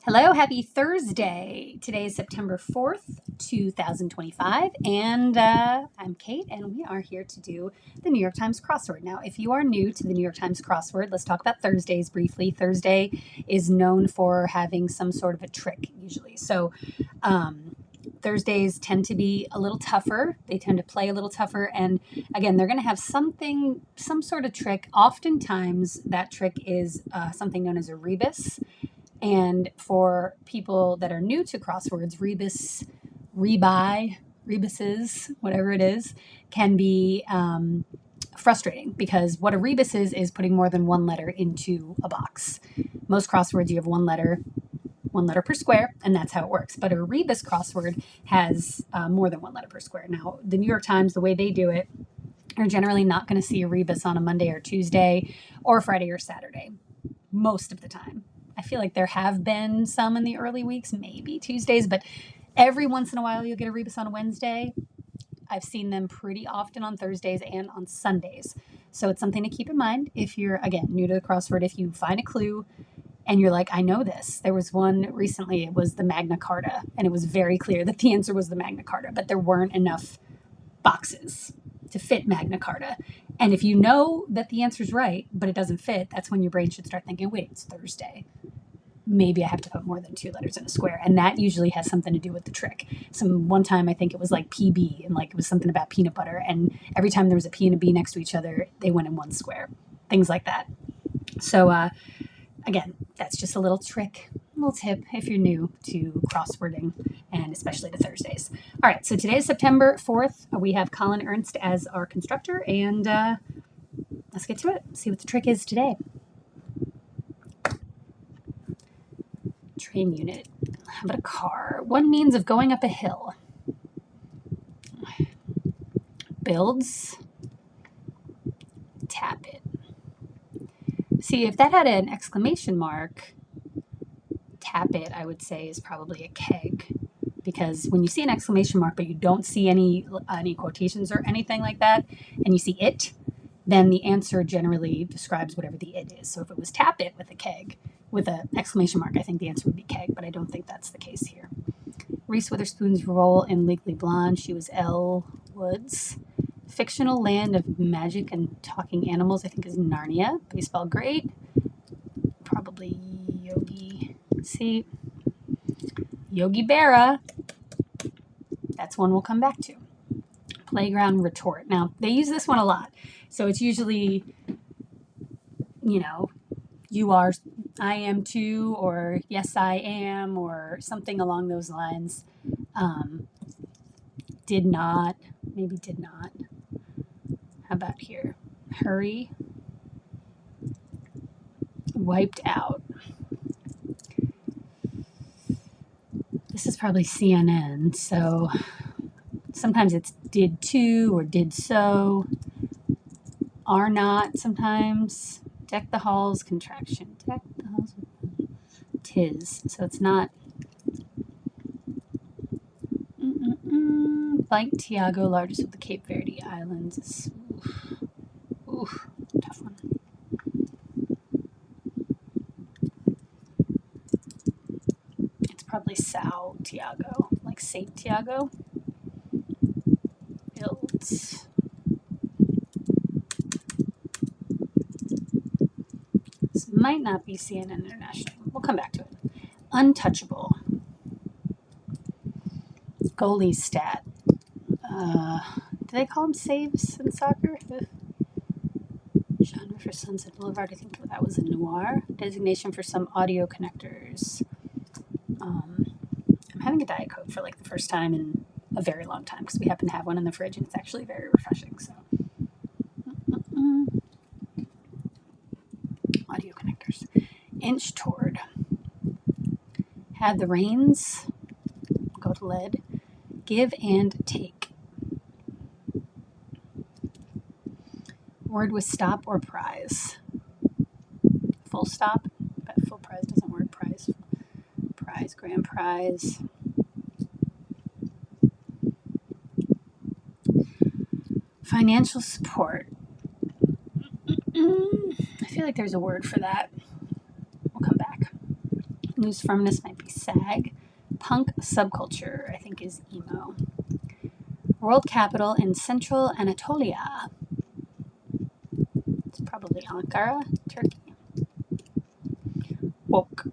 Hello, happy Thursday. Today is September 4th, 2025, and I'm Kate, and we are here to do the New York Times Crossword. Now, if you are new to the New York Times Crossword, let's talk about Thursdays briefly. Thursday is known for having some sort of a trick, usually. So, Thursdays tend to be a little tougher. They tend to play a little tougher. And again, they're going to have some sort of trick. Oftentimes, that trick is something known as a rebus. And for people that are new to crosswords, rebus, rebuses, whatever it is, can be frustrating because what a rebus is putting more than one letter into a box. Most crosswords, you have one letter per square, and that's how it works. But a rebus crossword has more than one letter per square. Now, the New York Times, the way they do it, you're generally not going to see a rebus on a Monday or Tuesday or Friday or Saturday, most of the time. I feel like there have been some in the early weeks, maybe Tuesdays, but every once in a while you'll get a rebus on a Wednesday. I've seen them pretty often on Thursdays and on Sundays. So it's something to keep in mind if you're, again, new to the crossword. If you find a clue and you're like, I know this. There was one recently, it was the Magna Carta, and it was very clear that the answer was the Magna Carta, but there weren't enough boxes to fit Magna Carta. And if you know that the answer's right, but it doesn't fit, that's when your brain should start thinking, wait, it's Thursday. Maybe I have to put more than two letters in a square. And that usually has something to do with the trick. One time I think it was like PB, and like it was something about peanut butter. And every time there was a P and a B next to each other, they went in one square. Things like that. So again, that's just a little trick, a little tip if you're new to crosswording, and especially to Thursdays. All right, so today is September 4th. We have Colin Ernst as our constructor, and let's get to it. See what the trick is today. Train unit. How about a car? One means of going up a hill. Builds. Tap it. See, if that had an exclamation mark, tap it, I would say, is probably a keg. Because when you see an exclamation mark, but you don't see any quotations or anything like that, and you see it, then the answer generally describes whatever the it is. So if it was tap it with a keg, with an exclamation mark, I think the answer would be keg, but I don't think that's the case here. Reese Witherspoon's role in Legally Blonde, she was Elle Woods. Fictional land of magic and talking animals, I think, is Narnia. Baseball great. Probably Yogi. See, Yogi Berra. That's one we'll come back to. Playground retort. Now, they use this one a lot. So it's usually, you are, I am too, or yes, I am, or something along those lines. Did not, maybe did not. How about here? Hurry. Wiped out. This is probably CNN, so sometimes it's did to or did so. Are not sometimes. Deck the halls, contraction. Deck the halls. Tis. So it's not. Blank Tiago, largest of the Cape Verde Islands. Oof, tough one. It's probably Sao Tiago, like Saint Tiago. Builds. This might not be CNN International. We'll come back to it. Untouchable. Goalie stat. Do they call them saves in soccer? Genre for Sunset Boulevard. I think that was a noir. Designation for some audio connectors. I'm having a Diet Coke for like the first time in a very long time because we happen to have one in the fridge and it's actually very refreshing. So, audio connectors. Inch toward. Had the reins. Go to lead. Give and take. Word with stop or prize. Full stop, but full prize doesn't work. Prize, grand prize. Financial support. I feel like there's a word for that. We'll come back. Loose firmness might be sag. Punk subculture, I think, is emo. World capital in Central Anatolia. It's probably Ankara, Turkey. Woke.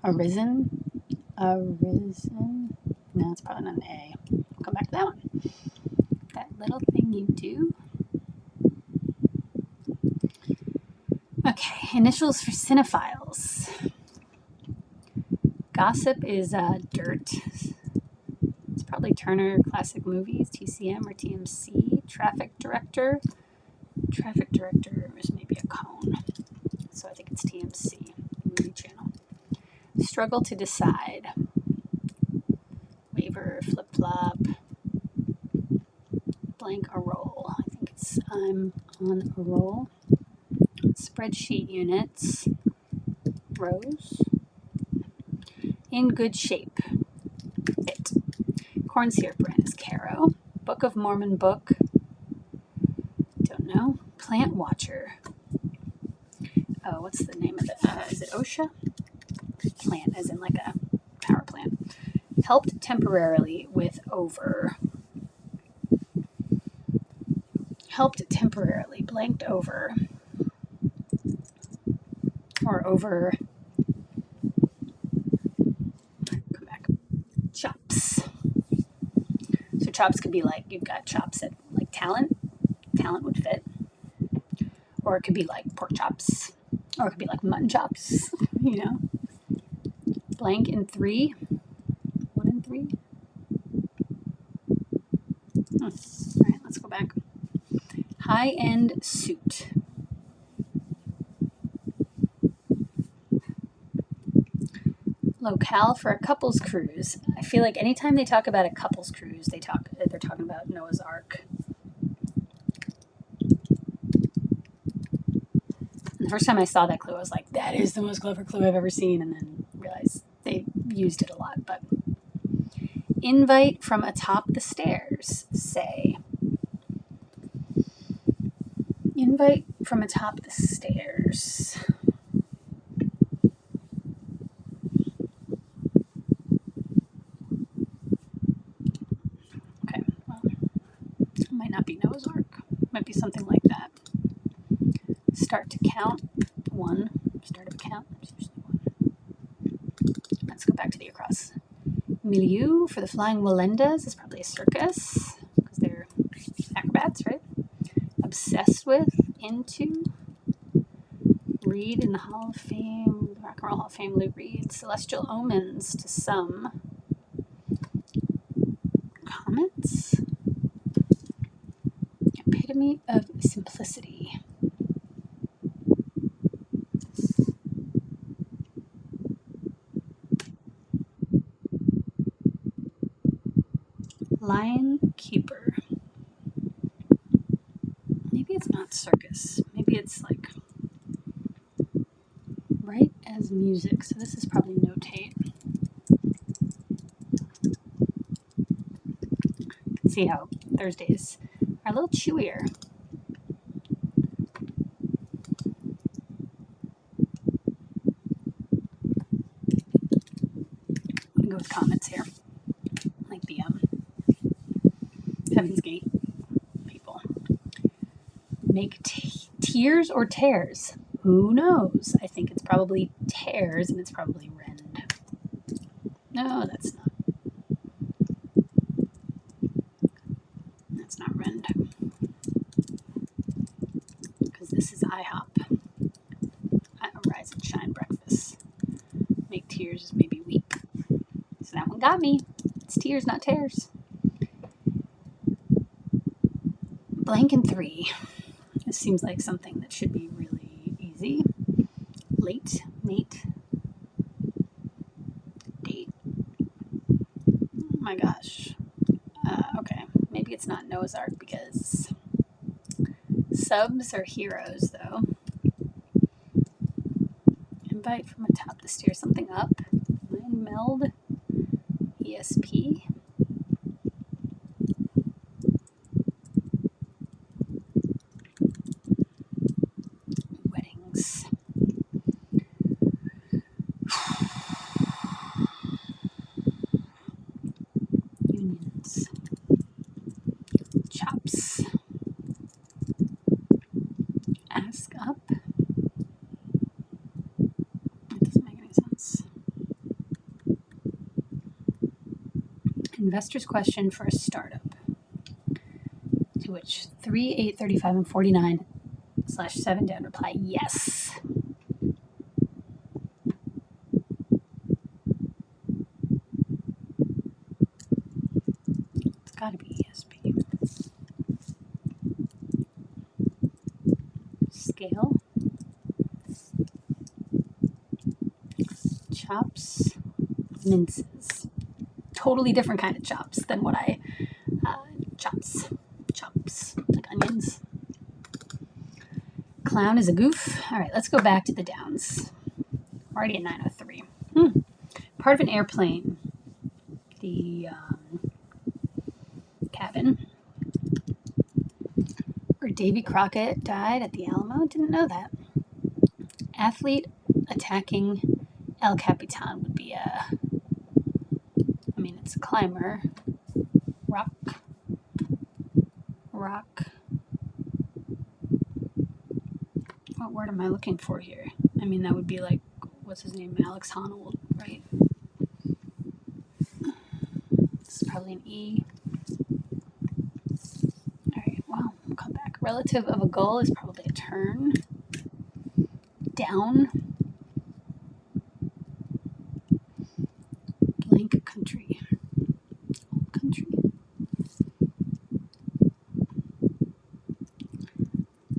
Arisen. No, it's probably not an A. We'll come back to that one. That little thing you do. Okay, initials for cinephiles. Gossip is dirt. It's probably Turner Classic Movies, TCM or TMC. Traffic director. Traffic director is maybe a cone. So I think it's TMC, movie channel. Struggle to decide. Waiver, flip-flop. Blank a roll. I think it's I'm on a roll. Spreadsheet units. Rows. In good shape. Fit. Corn syrup brand is Caro. Book of Mormon book. Don't know. Plant watcher. Oh, what's the name of it? Is it OSHA? Plant, as in like a power plant. Helped temporarily with over. Helped temporarily. Blanked over. Or over. Come back. Chops. So chops could be like, you've got chops at like talent. Talent would fit. Or it could be like pork chops. Or it could be like mutton chops, you know. Blank in 3. 1 in 3. All right, let's go back. High-end suit. Locale for a couples cruise. I feel like anytime they talk about a couples cruise, they're talking about Noah's Ark. And the first time I saw that clue, I was like, that is the most clever clue I've ever seen, and then realized they used it a lot. But invite from atop the stairs, say. Invite from atop the stairs. Okay, well, it might not be Noah's Ark. It might be something like that. Start to count. 1. Start of a count. Let's go back to the across. Milieu for the Flying Walendas is probably a circus because they're acrobats, right? Obsessed with, into. Read in the Hall of Fame, the Rock and Roll Hall of Fame, Lou Reed. Celestial omens to some. Comets. Epitome of simplicity. Lion keeper. Maybe it's not circus. Maybe it's like right as music. So this is probably notate. See how Thursdays are a little chewier. I'm gonna go with comments here, like the Heaven's Gate people. Make tears or tears? Who knows? I think it's probably tears, and it's probably rend. No, that's not. That's not rend. Because this is IHOP. Rise and shine breakfast. Make tears is maybe weep. So that one got me. It's tears, not tears. Blank in 3. This seems like something that should be really easy. Late, mate. Date. Oh my gosh. Okay, maybe it's not Noah's Ark because subs are heroes, though. Invite from atop the stairs. Something up. Mind meld. ESP. Ask up. It doesn't make any sense. Investor's question for a startup. To which 3, 8, 35, and 49 / 7 down reply yes. It's got to be ESP. Scale. Chops. Minces. Totally different kind of chops than what I chops like onions. Clown is a goof. All right, let's go back to the downs. We're already at 9:03. Part of an airplane. The cabin. Or Davy Crockett died at the Alamo. Didn't know that. Athlete attacking El Capitan would be a. I mean, it's a climber. Rock. What word am I looking for here? I mean, that would be like, what's his name? Alex Honnold, right? This is probably an E. All right, well, we'll come back. Relative of a goal is probably a turn. Down. Blank country. Old country.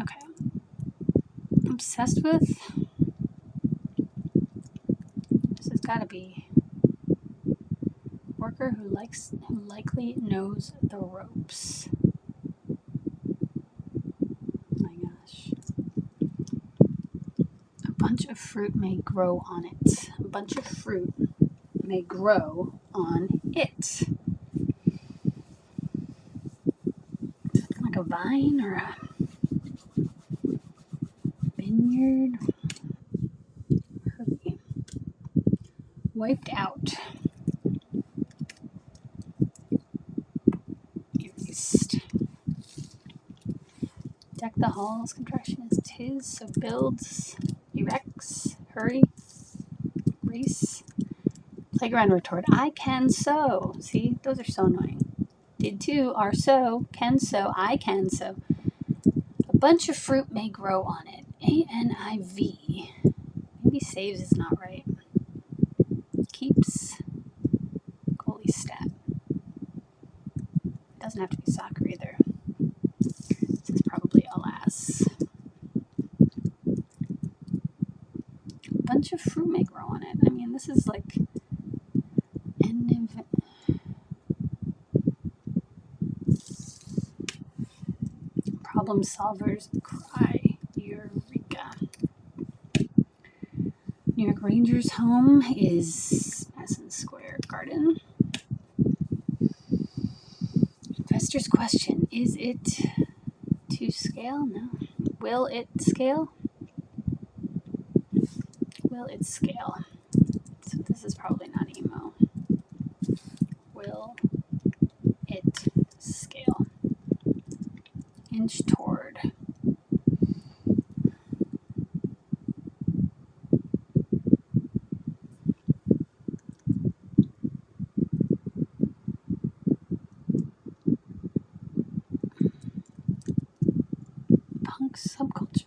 Okay. Obsessed with. This has got to be worker who likely knows the ropes. My gosh. A bunch of fruit may grow on it. A bunch of fruit may grow on it. Like a vine or a vineyard. Hurry. Wiped out. Erased. Deck the halls. Contraction is tis. So builds. Erects. Hurry. Race. Playground retort. I can sew. See, those are so annoying. Did too. Are so. Can sew. I can sew. A bunch of fruit may grow on it. ANIV. Maybe saves is not right. Keeps. Goalie stat. Doesn't have to be soccer either. This is probably alas. A bunch of fruit may grow on it. I mean, this is like problem solvers cry. Eureka. New York Rangers home is Madison Square Garden. Investor's question, is it to scale? No. Will it scale? Will it scale? So this is probably not emo. Will it scale? Inch toward. Punk subculture.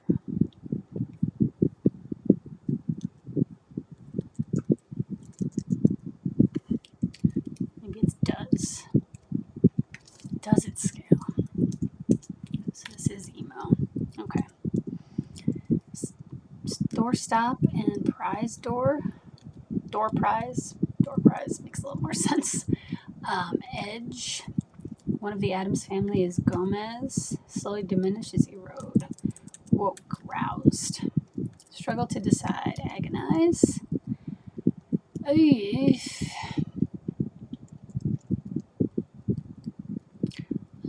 Maybe it's does. Does it scale? So this is emo. Okay. Doorstop and prize door. Door prize. Door prize makes a little more sense. Edge. One of the Addams family is Gomez. Slowly diminishes, erode. Woke, roused. Struggle to decide, agonize.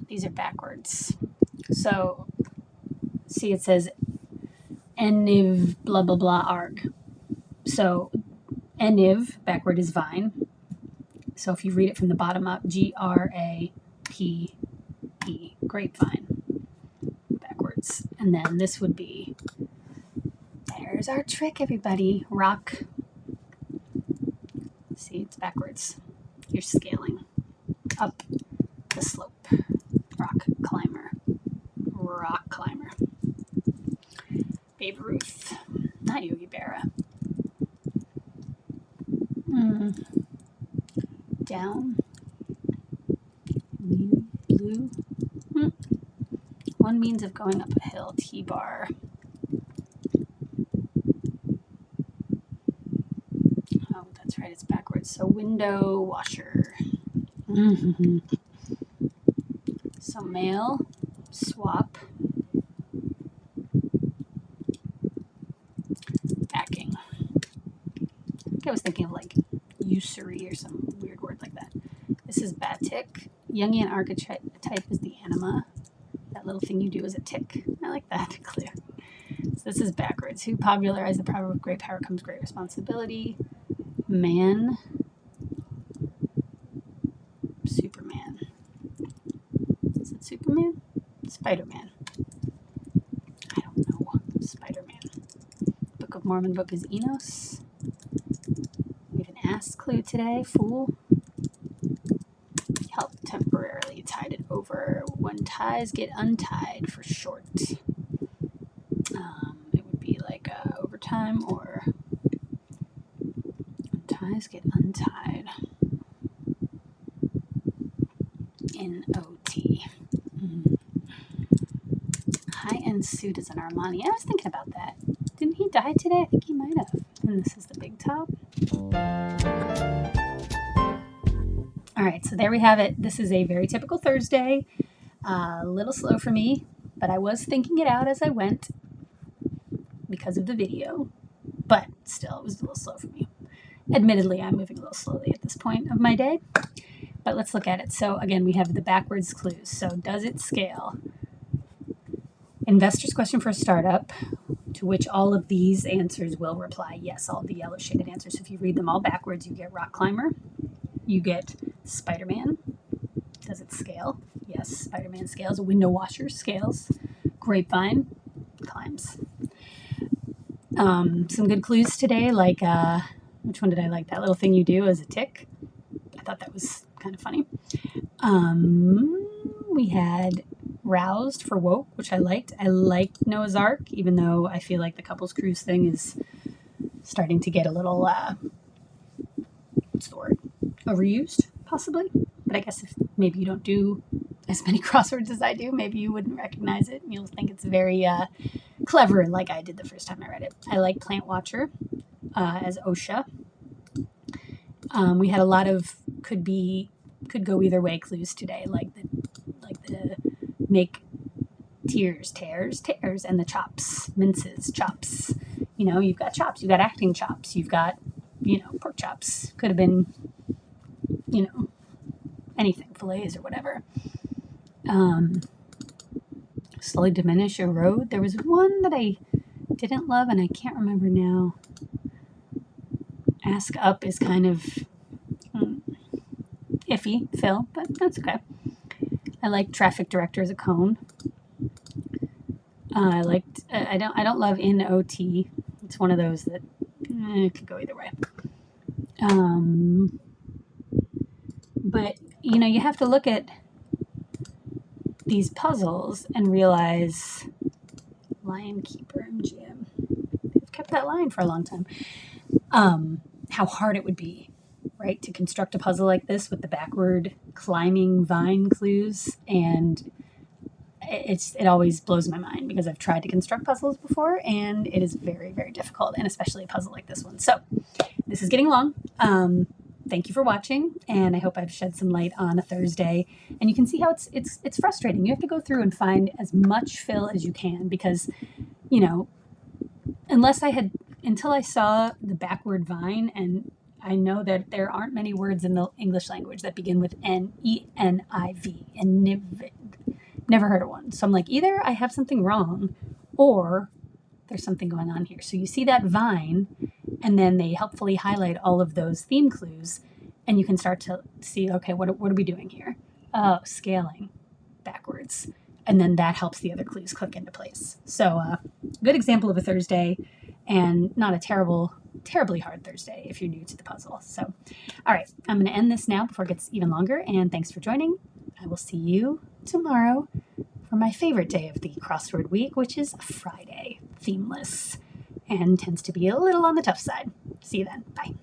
These are backwards. So, see, it says eniv blah blah blah arg. So, eniv backward is vine. So if you read it from the bottom up, GRAPE, grapevine, backwards. And then this would be, there's our trick, everybody. Rock. See, it's backwards. You're scaling up the slope. Rock climber. Rock climber. Babe Ruth. Not Yogi Berra. Down. Blue. One means of going up a hill. T-bar. Oh, that's right. It's backwards. So window washer. So mail. Swap. Backing. I think I was thinking of like usury or some weird word like that. This is batik. Jungian archetype is the anima. That little thing you do is a tick. I like that. Clear. So this is backwards. Who popularized the power of great power comes great responsibility? Man. Superman. Is it Superman? Spider-Man. I don't know. Spider-Man. Book of Mormon book is Enos. We have an ass clue today. Fool. Help temporarily tied it over. When ties get untied for short. It would be like overtime or when ties get untied. NOT. High-end suit is an Armani. I was thinking about that. Didn't he die today? I think he might have. And this is the big top. All right, so there we have it. This is a very typical Thursday. A little slow for me, but I was thinking it out as I went because of the video. But still, it was a little slow for me. Admittedly, I'm moving a little slowly at this point of my day. But let's look at it. So again, we have the backwards clues. So does it scale? Investor's question for a startup, to which all of these answers will reply yes, all the yellow shaded answers. So if you read them all backwards, you get rock climber, you get Spider-Man. Does it scale? Yes, Spider-Man scales. Window washer scales. Grapevine climbs. Some good clues today, like which one did I like? That little thing you do as a tick. I thought that was kind of funny. We had roused for woke, which I liked. I liked Noah's Ark, even though I feel like the couples cruise thing is starting to get a little, what's the word? Overused, possibly. But I guess if maybe you don't do as many crosswords as I do, maybe you wouldn't recognize it. And you'll think it's very clever, like I did the first time I read it. I like Plant Watcher as OSHA. We had a lot of could go either way clues today, like the make tears, tears, and the chops, minces, chops. You know, you've got chops, you've got acting chops, you've got, pork chops. Could have been, anything, fillets or whatever. Slowly diminish, erode. There was one that I didn't love and I can't remember now. Ask up is kind of iffy, Phil, but that's okay. I like traffic director as a cone. I don't love NOT. It's one of those that it could go either way. But you have to look at these puzzles and realize Lion Keeper MGM. They've kept that line for a long time. How hard it would be, right, to construct a puzzle like this with the backward climbing vine clues. And it always blows my mind because I've tried to construct puzzles before and it is very, very difficult, and especially a puzzle like this one. So this is getting long. Thank you for watching, and I hope I've shed some light on a Thursday. And you can see how it's frustrating. You have to go through and find as much fill as you can because, until I saw the backward vine, and I know that there aren't many words in the English language that begin with N-E-N-I-V, and never heard of one. So I'm like, either I have something wrong or there's something going on here. So you see that vine, and then they helpfully highlight all of those theme clues, and you can start to see, okay, what are we doing here? Oh, scaling backwards. and then that helps the other clues click into place. So good example of a Thursday, and not a terribly hard Thursday if you're new to the puzzle. So, all right, I'm going to end this now before it gets even longer, and thanks for joining. I will see you tomorrow for my favorite day of the crossword week, which is Friday, themeless, and tends to be a little on the tough side. See you then. Bye.